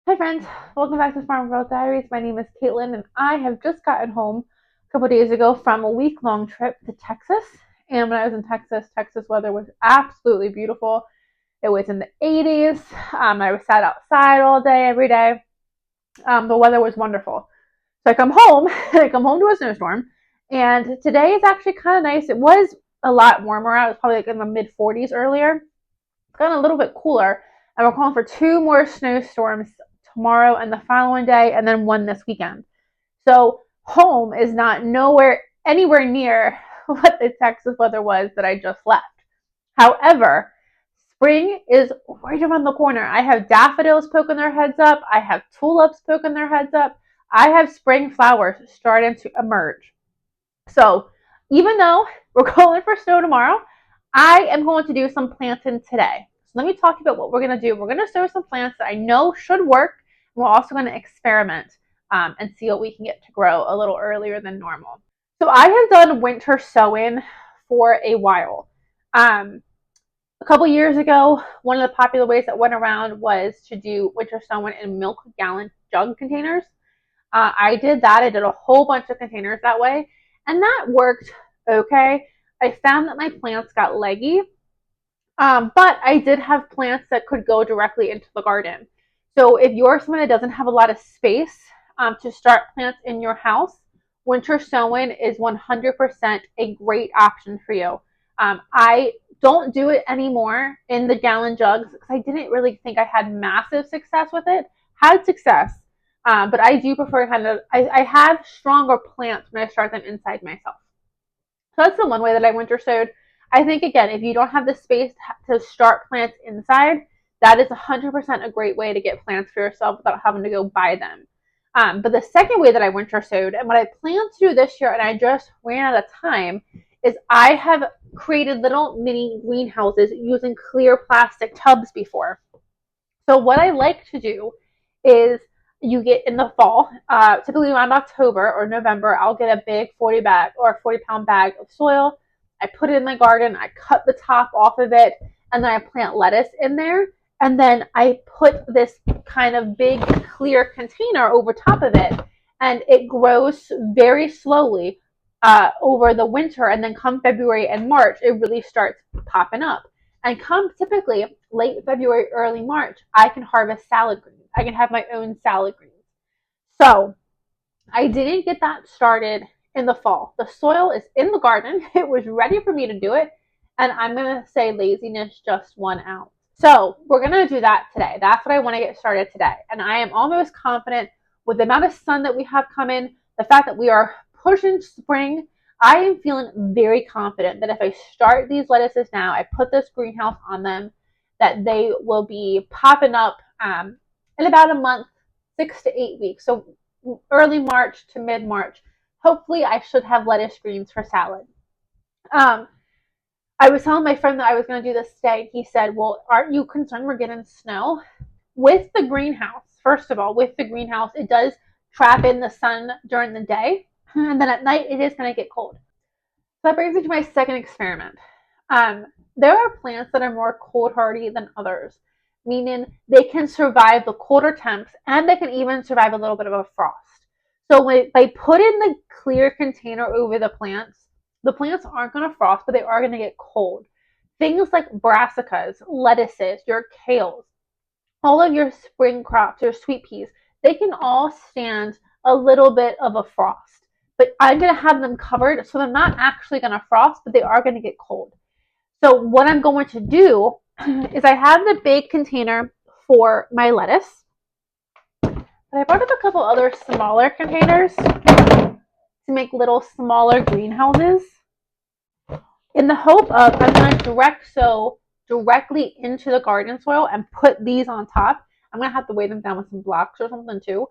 Hi friends, welcome back to Farm Girl Diaries. My name is Caitlin and I have just gotten home a couple days ago from a week-long trip to Texas. And when I was in Texas, Texas weather was absolutely beautiful. It was in the 80s. I was sat outside all day, every day. The weather was wonderful. So I come home, and I come home to a snowstorm. And today is actually kind of nice. It was a lot warmer out. It was probably like in the mid 40s earlier. It's gotten a little bit cooler. And we're calling for two more snowstorms tomorrow and the following day, and then one this weekend. So home is not anywhere near what the Texas weather was that I just left. However, spring is right around the corner. I have daffodils poking their heads up. I have tulips poking their heads up. I have spring flowers starting to emerge. So even though we're going for snow tomorrow, I am going to do some planting today. So let me talk about what we're going to do. We're going to sow some plants that I know should work. We're also going to experiment and see what we can get to grow a little earlier than normal. So I have done winter sowing for a while. A couple years ago, one of the popular ways that went around was to do winter sowing in milk gallon jug containers. I did that. I did a whole bunch of containers that way, and that worked okay. I found that my plants got leggy, but I did have plants that could go directly into the garden. So if you're someone that doesn't have a lot of space to start plants in your house, winter sowing is 100% a great option for you. I don't do it anymore in the gallon jugs because I didn't really think I had massive success with it. Had success, but I do prefer I have stronger plants when I start them inside myself. So that's the one way that I winter sowed. I think, again, if you don't have the space to start plants inside, that is 100% a great way to get plants for yourself without having to go buy them. But the second way that I winter sowed, and what I plan to do this year, and I just ran out of time, is I have created little mini greenhouses using clear plastic tubs before. So what I like to do is you get in the fall, typically around October or November, I'll get a big 40-pound bag of soil. I put it in my garden. I cut the top off of it, and then I plant lettuce in there. And then I put this kind of big clear container over top of it, and it grows very slowly over the winter. And then come February and March, it really starts popping up. And come typically late February, early March, I can harvest salad greens. I can have my own salad greens. So I didn't get that started in the fall. The soil is in the garden. It was ready for me to do it. And I'm going to say laziness just won out. So we're going to do that today. That's what I want to get started today. And I am almost confident with the amount of sun that we have coming, the fact that we are pushing spring, I am feeling very confident that if I start these lettuces now, I put this greenhouse on them, that they will be popping up in about a month, 6 to 8 weeks. So early March to mid March. Hopefully, I should have lettuce greens for salad. Um, I was telling my friend that I was going to do this today, and he said, "Well, aren't you concerned we're getting snow?" With the greenhouse, first of all, with the greenhouse, it does trap in the sun during the day, and then at night it is going to get cold. So that brings me to my second experiment. There are plants that are more cold hardy than others, meaning they can survive the colder temps and they can even survive a little bit of a frost. So when they put in the clear container over the plants aren't going to frost, but they are going to get cold. Things like brassicas, lettuces, your kales, all of your spring crops, your sweet peas, they can all stand a little bit of a frost. But I'm going to have them covered so they're not actually going to frost, but they are going to get cold. So what I'm going to do is I have the big container for my lettuce. But I brought up a couple other smaller containers to make little smaller greenhouses in the hope of I'm going to direct sow directly into the garden soil and put these on top. I'm going to have to weigh them down with some blocks or something too.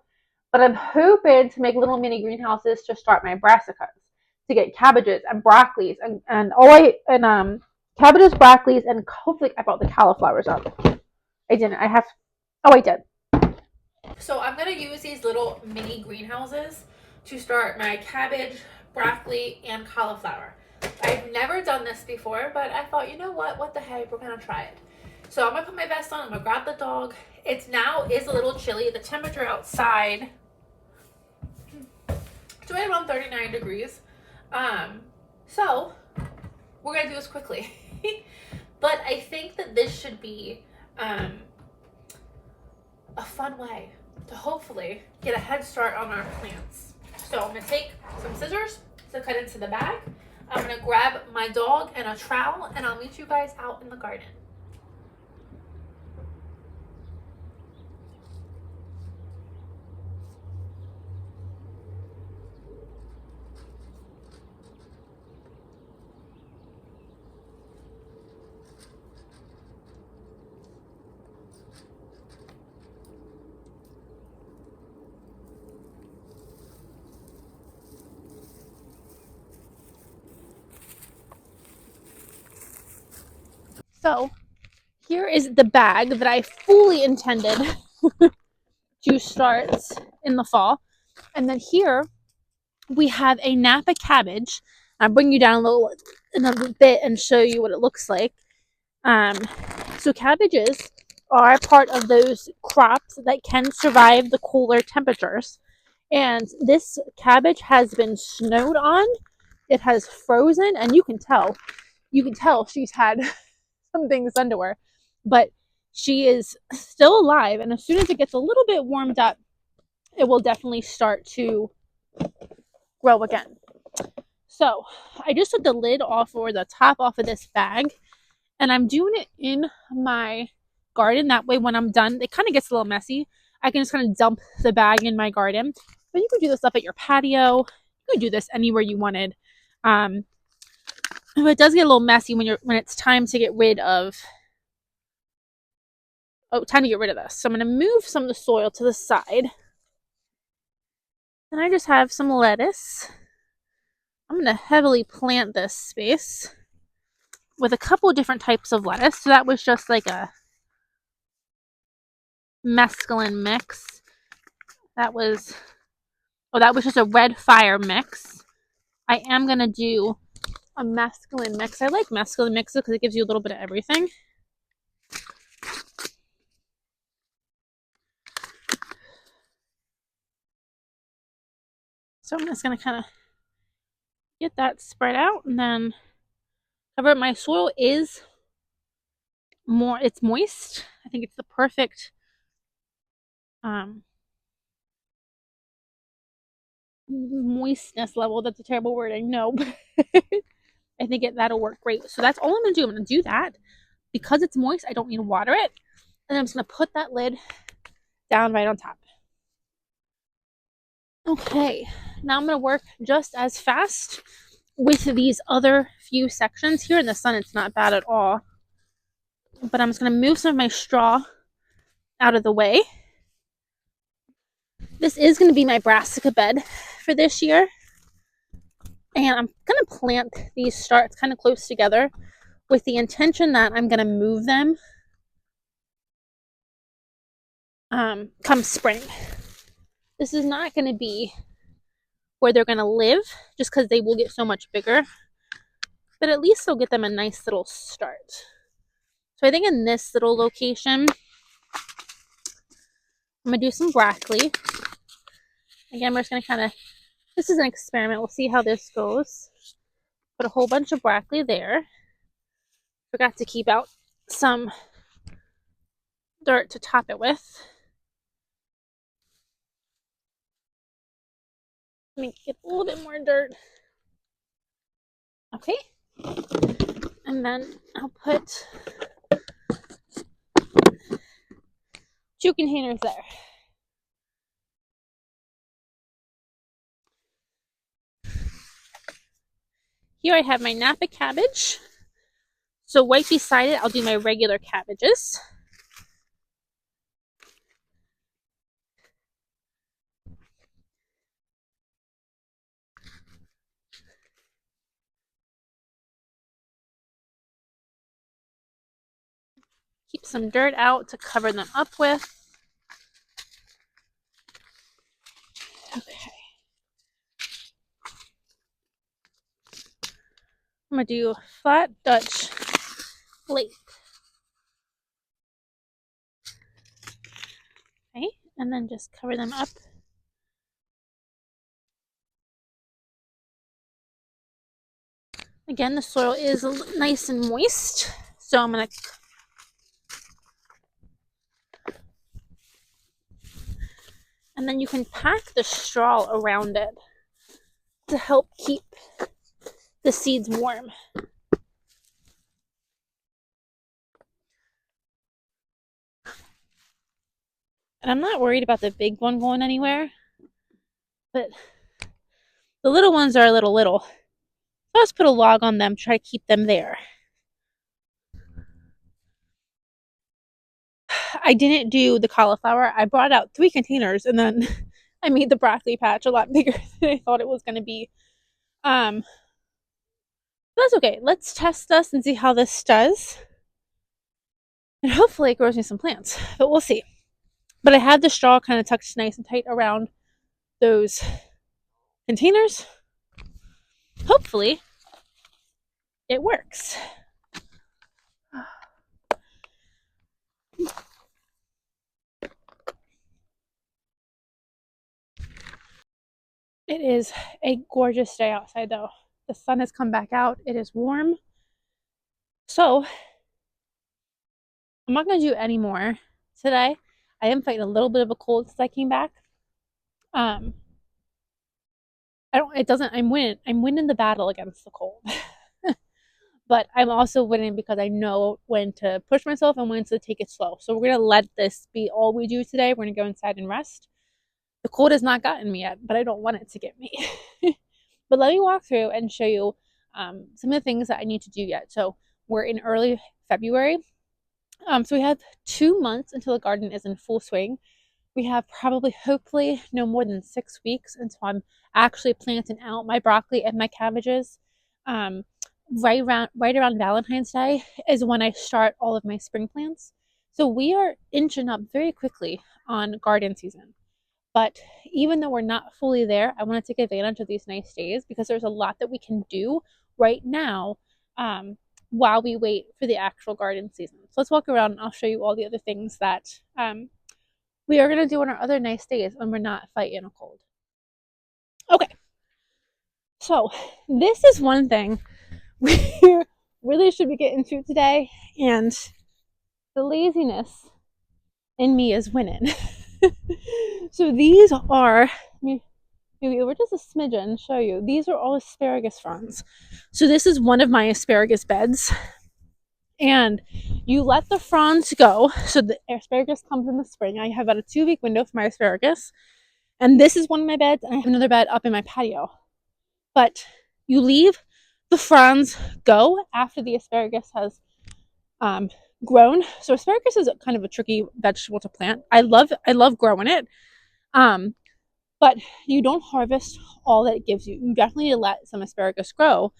But I'm hoping to make little mini greenhouses to start my brassicas, to get cabbages and broccolis and cabbages, broccolis, and hopefully I brought the cauliflowers up. I didn't. I did. So I'm going to use these little mini greenhouses to start my cabbage, broccoli, and cauliflower. I've never done this before, but I thought, you know what the heck, we're going to try it. So I'm gonna put my vest on, I'm gonna grab the dog. It's now is a little chilly. The temperature outside it's right around 39 degrees. Um, so we're gonna do this quickly. But I think that this should be um, a fun way to hopefully get a head start on our plants. So I'm gonna take some scissors to cut into the bag. I'm gonna grab my dog and a trowel, and I'll meet you guys out in the garden. So here is the bag that I fully intended to start in the fall. And then here we have a Napa cabbage. I'll bring you down in a little bit and show you what it looks like. So cabbages are part of those crops that can survive the cooler temperatures. And this cabbage has been snowed on. It has frozen, and you can tell she's had some things done to her. But she is still alive, and as soon as it gets a little bit warmed up, it will definitely start to grow again. So I just took the lid off, or the top off of this bag, and I'm doing it in my garden. That way when I'm done, it kind of gets a little messy. I can just kind of dump the bag in my garden. But you could do this up at your patio. You could do this anywhere you wanted. But it does get a little messy when it's time to get rid of this. So I'm going to move some of the soil to the side. And I just have some lettuce. I'm going to heavily plant this space with a couple different types of lettuce. So that was just like a mesclun mix. That was just a red fire mix. I am going to do a mesclun mix. I like mesclun mixes because it gives you a little bit of everything. So I'm just going to kind of get that spread out and then cover it. My soil is it's moist. I think it's the perfect moistness level. That's a terrible word, I know, but I think that'll work great. So that's all I'm going to do. I'm going to do that. Because it's moist, I don't need to water it. And I'm just going to put that lid down right on top. Okay, now I'm going to work just as fast with these other few sections. Here in the sun, it's not bad at all. But I'm just going to move some of my straw out of the way. This is going to be my brassica bed for this year. And I'm going to plant these starts kind of close together with the intention that I'm going to move them come spring. This is not going to be where they're going to live just because they will get so much bigger. But at least they'll get them a nice little start. So I think in this little location, I'm going to do some broccoli. Again, we're just going to kind of, this is an experiment. We'll see how this goes. Put a whole bunch of broccoli there. Forgot to keep out some dirt to top it with. Let me get a little bit more dirt. Okay. And then I'll put 2 containers there. Here I have my Napa cabbage. So right beside it, I'll do my regular cabbages. Keep some dirt out to cover them up with. Okay. I'm going to do flat Dutch plate. and then just cover them up. Again, the soil is nice and moist, so I'm going to, and then you can pack the straw around it to help keep the seeds warm. And I'm not worried about the big one going anywhere, but the little ones are a little. So I'll just put a log on them, try to keep them there. I didn't do the cauliflower. I brought out 3 containers, and then I made the broccoli patch a lot bigger than I thought it was going to be. But that's okay. Let's test this and see how this does. And hopefully it grows me some plants, but we'll see. But I had the straw kind of tucked nice and tight around those containers. Hopefully it works. It is a gorgeous day outside though. The sun has come back out. It is warm. So I'm not going to do any more today. I am fighting a little bit of a cold since I came back. I'm winning the battle against the cold. But I'm also winning because I know when to push myself and when to take it slow. So we're going to let this be all we do today. We're going to go inside and rest. The cold has not gotten me yet, but I don't want it to get me. But let me walk through and show you some of the things that I need to do yet. So we're in early February. So we have 2 months until the garden is in full swing. We have probably, hopefully, no more than 6 weeks until I'm actually planting out my broccoli and my cabbages. Right around Valentine's Day is when I start all of my spring plants. So we are inching up very quickly on garden season. But even though we're not fully there, I want to take advantage of these nice days because there's a lot that we can do right now while we wait for the actual garden season. So let's walk around and I'll show you all the other things that we are going to do on our other nice days when we're not fighting a cold. Okay. So this is one thing we really should be getting to today, and the laziness in me is winning. So these are, maybe over just a smidgen, show you. These are all asparagus fronds. So this is one of my asparagus beds. And you let the fronds go. So the asparagus comes in the spring. I have about a 2-week window for my asparagus. And this is one of my beds. And I have another bed up in my patio. But you leave the fronds go after the asparagus has grown. So asparagus is kind of a tricky vegetable to plant. I love growing it. But you don't harvest all that it gives you. You definitely need to let some asparagus grow.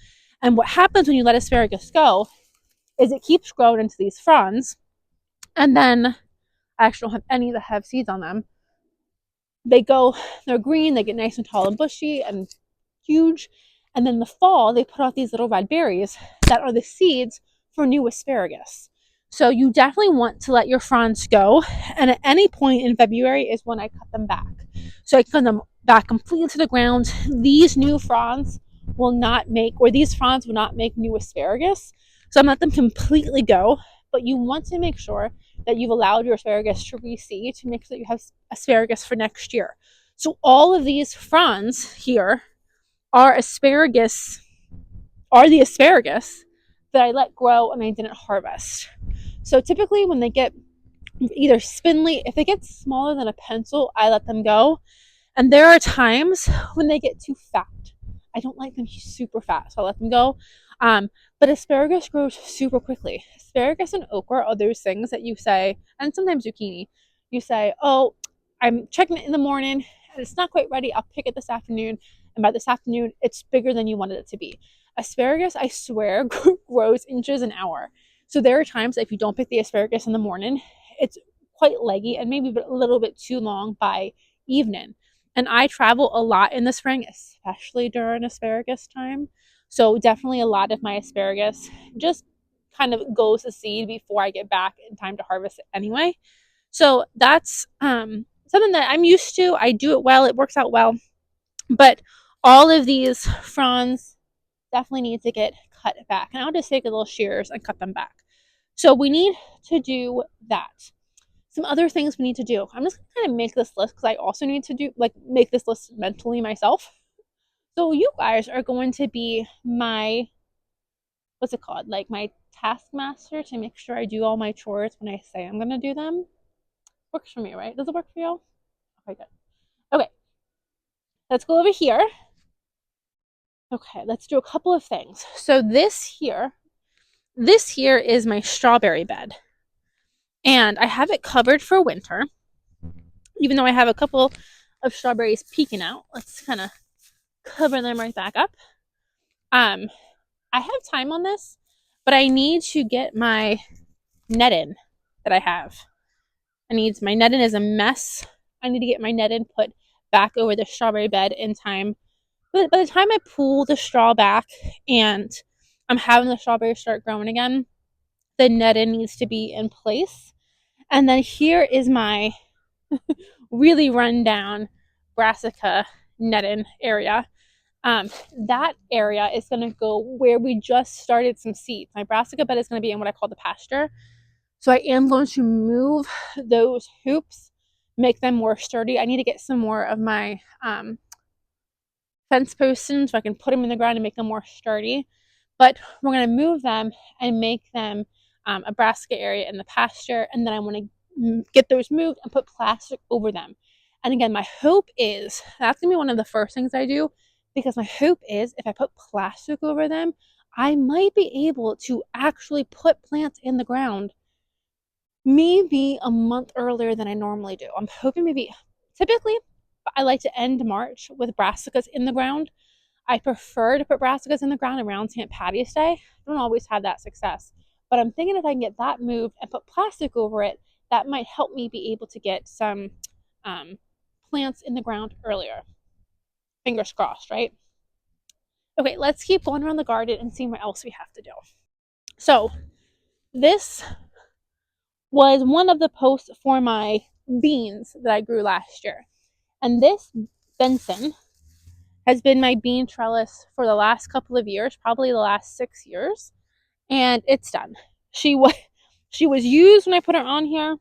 And what happens when you let asparagus go is it keeps growing into these fronds. And then I actually don't have any that have seeds on them. They're green, they get nice and tall and bushy and huge. And then in the fall, they put out these little red berries that are the seeds for new asparagus. So you definitely want to let your fronds go. And at any point in February is when I cut them back. So I cut them back completely to the ground. These fronds will not make new asparagus. So I'm let them completely go. But you want to make sure that you've allowed your asparagus to reseed to make sure that you have asparagus for next year. So all of these fronds here are the asparagus that I let grow and I didn't harvest. So typically when they get either spindly, if they get smaller than a pencil, I let them go. And there are times when they get too fat. I don't like them super fat, so I let them go. But asparagus grows super quickly. Asparagus and okra are those things that you say, and sometimes zucchini, you say, oh, I'm checking it in the morning and it's not quite ready. I'll pick it this afternoon. And by this afternoon, it's bigger than you wanted it to be. Asparagus, I swear, grows inches an hour. So there are times that if you don't pick the asparagus in the morning, it's quite leggy and maybe a little bit too long by evening. And I travel a lot in the spring, especially during asparagus time. So definitely a lot of my asparagus just kind of goes to seed before I get back in time to harvest it anyway. So that's something that I'm used to. I do it well. It works out well. But all of these fronds definitely need to get cut back. And I'll just take the little shears and cut them back. So we need to do that. Some other things we need to do. I'm just gonna kind of make this list because I also need to do make this list mentally myself. So you guys are going to be my, what's it called? Like my taskmaster to make sure I do all my chores when I say I'm gonna do them. Works for me, right? Does it work for you? Okay, good. Okay, let's go over here. Okay, let's do a couple of things. So this here is my strawberry bed. And I have it covered for winter, even though I have a couple of strawberries peeking out. Let's kind of cover them right back up. I have time on this, but I need to get my netting that I have. My netting is a mess. I need to get my netting put back over the strawberry bed in time. But by the time I pull the straw back and I'm having the strawberries start growing again, the netting needs to be in place. And then here is my really run down brassica netting area. That area is going to go where we just started some seeds. My brassica bed is going to be in what I call the pasture. So I am going to move those hoops, make them more sturdy. I need to get some more of my fence posts in so I can put them in the ground and make them more sturdy. But we're going to move them and make them a brassica area in the pasture. And then I want to get those moved and put plastic over them. And again, my hope is that's going to be one of the first things I do, because my hope is if I put plastic over them, I might be able to actually put plants in the ground maybe a month earlier than I normally do. I'm hoping typically I like to end March with brassicas in the ground. I prefer to put brassicas in the ground around St. Patty's Day. I don't always have that success, but I'm thinking if I can get that moved and put plastic over it, that might help me be able to get some plants in the ground earlier. Fingers crossed, right? Okay, let's keep going around the garden and see what else we have to do. So this was one of the posts for my beans that I grew last year. And this Benson has been my bean trellis for the last couple of years, probably the last 6 years, and it's done. She was used when I put her on here.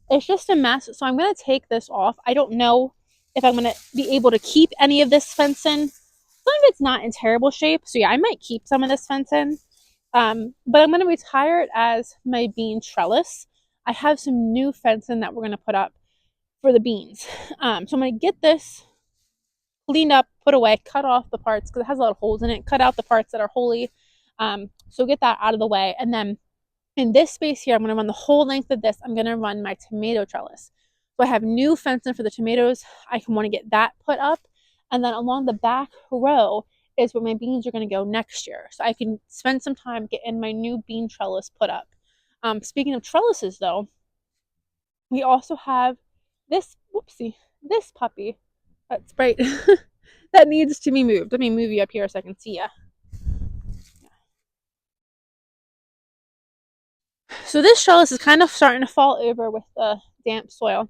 It's just a mess, so I'm going to take this off. I don't know if I'm going to be able to keep any of this fencing. Some of it's not in terrible shape, so yeah, I might keep some of this fencing. But I'm going to retire it as my bean trellis. I have some new fencing that we're going to put up for the beans. So I'm going to get this cleaned up, put away, cut off the parts because it has a lot of holes in it, cut out the parts that are holy. So get that out of the way. And then in this space here, I'm going to run the whole length of this. I'm going to run my tomato trellis. So I have new fencing for the tomatoes. I can want to get that put up. And then along the back row is where my beans are going to go next year. So I can spend some time getting my new bean trellis put up. Speaking of trellises though, we also have this puppy. That's right. That needs to be moved. Let me move you up here so I can see you. So this trellis is kind of starting to fall over with the damp soil.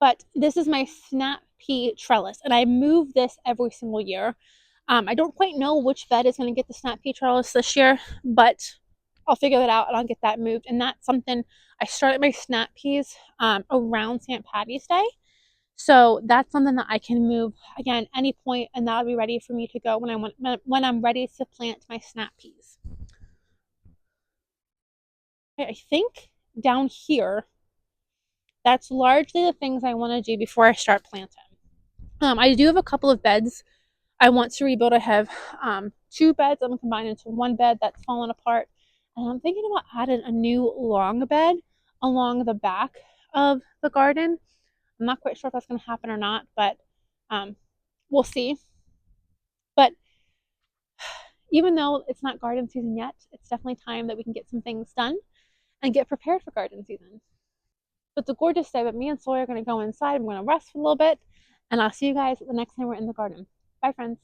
But this is my snap pea trellis, and I move this every single year. I don't quite know which bed is going to get the snap pea trellis this year, but I'll figure that out and I'll get that moved. And that's something I started my snap peas around St. Patty's Day. So that's something that I can move again any point, and that'll be ready for me to go when I'm ready to plant my snap peas. Okay, I think down here, that's largely the things I want to do before I start planting. I do have a couple of beds I want to rebuild. I have 2 beds I'm going to combine into one bed that's fallen apart. And I'm thinking about adding a new long bed along the back of the garden. I'm not quite sure if that's going to happen or not, but we'll see. But even though it's not garden season yet, it's definitely time that we can get some things done and get prepared for garden season. So it's a gorgeous day, but me and Sawyer are going to go inside. I'm going to rest for a little bit, and I'll see you guys the next time we're in the garden. Bye, friends.